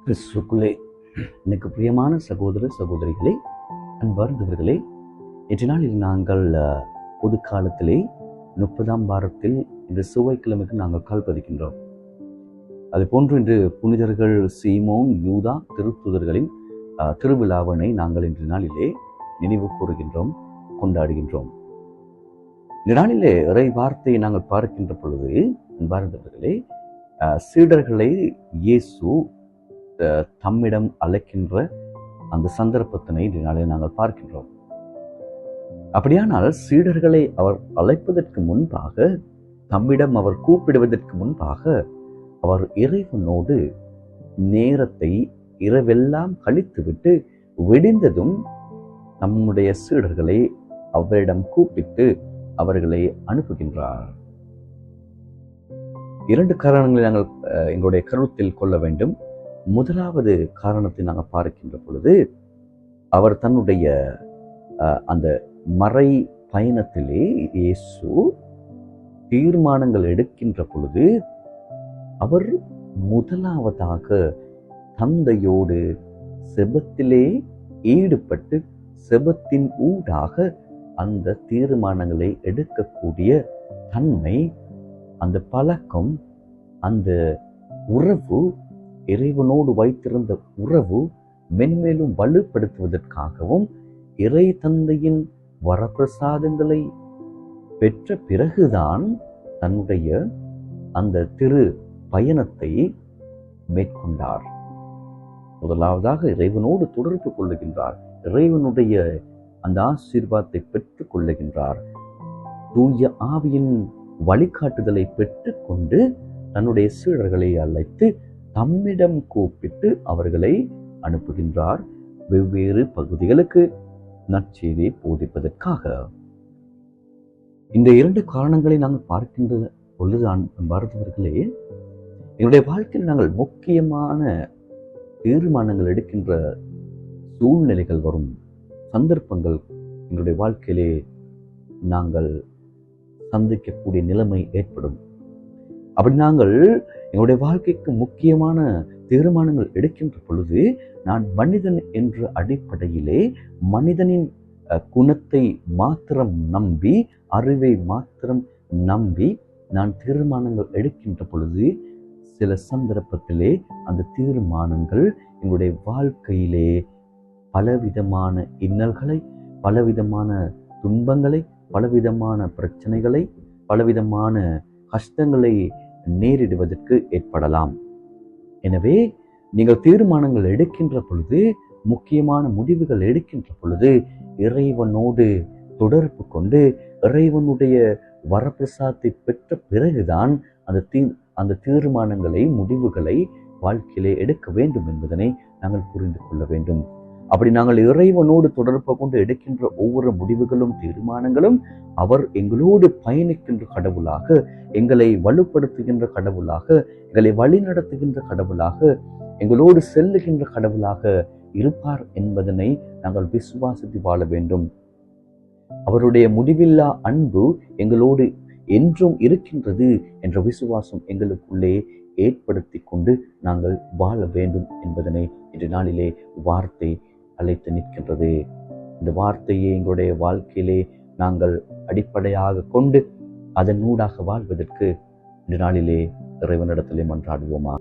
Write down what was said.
கிறிஸ்துக்குள்ளே எனக்கு பிரியமான சகோதர சகோதரிகளே, அன்பார்ந்தவர்களே, இன்று நாளில் நாங்கள் பொது காலத்திலே 30ஆம் வாரத்தில் இன்று செவ்வாய்க்கிழமைக்கு நாங்கள் கால் பதிக்கின்றோம். அதுபோன்று இன்று புனிதர்கள் சீமோன், யூதா திருத்துதர்களின் திருவிழாவினை நாங்கள் இன்று நாளிலே நினைவு கூறுகின்றோம், கொண்டாடுகின்றோம். இந்த நாளிலே இறை வார்த்தையை நாங்கள் பார்க்கின்ற பொழுது, அன்பார்ந்தவர்களே, சீடர்களை இயேசு தம்மிடம் அழைக்கின்ற அந்த சந்தர்ப்பத்தினை இதனாலே நாங்கள் பார்க்கின்றோம். அப்படியானால் சீடர்களை அவர் அழைப்பதற்கு முன்பாக, தம்மிடம் அவர் கூப்பிடுவதற்கு முன்பாக, அவர் இறைவனோடு நேரத்தை இரவெல்லாம் கழித்துவிட்டு விடிந்ததும் நம்முடைய சீடர்களை அவரிடம் கூப்பிட்டு அவர்களை அனுப்புகின்றார். 2 காரணங்களை நாங்கள் எங்களுடைய கருத்தில் கொள்ள வேண்டும். முதலாவது காரணத்தை நாங்கள் பார்க்கின்ற பொழுது, அவர் தன்னுடைய அந்த மறை பயணத்திலே இயேசு தீர்மானங்கள் எடுக்கின்ற பொழுது, அவர் முதலாவதாக தந்தையோடு செபத்திலே ஈடுபட்டு செபத்தின் ஊடாக அந்த தீர்மானங்களை எடுக்கக்கூடிய தன்மை, அந்த பழக்கம், அந்த உறவு, இறைவனோடு வைத்திருந்த உறவு மென்மேலும் வலுப்படுத்துவதற்காகவும், இறை தந்தையின் வரப்பிரசாதங்களை பெற்ற பிறகுதான் தன்னுடைய அந்த திரு பயணத்தை மேற்கொண்டார். முதலாவதாக இறைவனோடு தொடர்பு கொள்ளுகின்றார், இறைவனுடைய அந்த ஆசீர்வாதத்தை பெற்றுக் கொள்ளுகின்றார், தூய ஆவியின் வழிகாட்டுதலை பெற்றுக்கொண்டு தன்னுடைய சீடர்களை அழைத்து தம்மிடம் கூப்பிட்டு அவர்களை அனுப்புகின்றார், வெவ்வேறு பகுதிகளுக்கு நற்செய்தியை போதிப்பதற்காக. இந்த 2 காரணங்களை நாங்கள் பார்க்கின்ற பொழுதுதான் பார்த்தவர்களே, எங்களுடைய வாழ்க்கையில் நாங்கள் முக்கியமான தீர்மானங்கள் எடுக்கின்ற சூழ்நிலைகள் வரும், சந்தர்ப்பங்கள் எங்களுடைய வாழ்க்கையிலே நாங்கள் சந்திக்கக்கூடிய நிலைமை ஏற்படும். அப்படி நாங்கள் எங்களுடைய வாழ்க்கைக்கு முக்கியமான தீர்மானங்கள் எடுக்கின்ற பொழுது, நான் மனிதன் என்ற அடிப்படையிலே மனிதனின் குணத்தை மாத்திரம் நம்பி, அறிவை மாத்திரம் நம்பி நான் தீர்மானங்கள் எடுக்கின்ற பொழுது, சில சந்தர்ப்பத்திலே அந்த தீர்மானங்கள் எங்களுடைய வாழ்க்கையிலே பலவிதமான இன்னல்களை, பலவிதமான துன்பங்களை, பலவிதமான பிரச்சனைகளை, பலவிதமான கஷ்டங்களை நேரிடுவதற்கு ஏற்படலாம். எனவே நீங்கள் தீர்மானங்கள் எடுக்கின்ற பொழுது, முக்கியமான முடிவுகள் எடுக்கின்ற பொழுது, இறைவனோடு தொடர்பு கொண்டு இறைவனுடைய வரப்பிரசாதத்தை பெற்ற பிறகுதான் அந்த தீர்மானங்களை, முடிவுகளை வாழ்க்கையிலே எடுக்க வேண்டும் என்பதனை நாங்கள் புரிந்து கொள்ள வேண்டும். அப்படி நாங்கள் இறைவனோடு தொடர்பு கொண்டு எடுக்கின்ற ஒவ்வொரு முடிவுகளும் தீர்மானங்களும் அவர் எங்களோடு பயணிக்கின்ற கடவுளாக, எங்களை வலுப்படுத்துகின்ற கடவுளாக, எங்களை வழி நடத்துகின்ற கடவுளாக, எங்களோடு செல்லுகின்ற கடவுளாக இருப்பார் என்பதனை நாங்கள் விசுவாசித்து வாழ வேண்டும். அவருடைய முடிவில்லா அன்பு எங்களோடு என்றும் இருக்கின்றது என்ற விசுவாசம் எங்களுக்குள்ளே ஏற்படுத்தி கொண்டு நாங்கள் வாழ வேண்டும் என்பதனை இன்று நாளிலே வார்த்தை அழைத்து நிற்கின்றது. இந்த வார்த்தையை எங்களுடைய வாழ்க்கையிலே நாங்கள் அடிப்படையாக கொண்டு அதன் ஊடாக வாழ்வதற்கு இந்த நாளிலே இறைவனிடத்திலே மன்றாடுவோமா.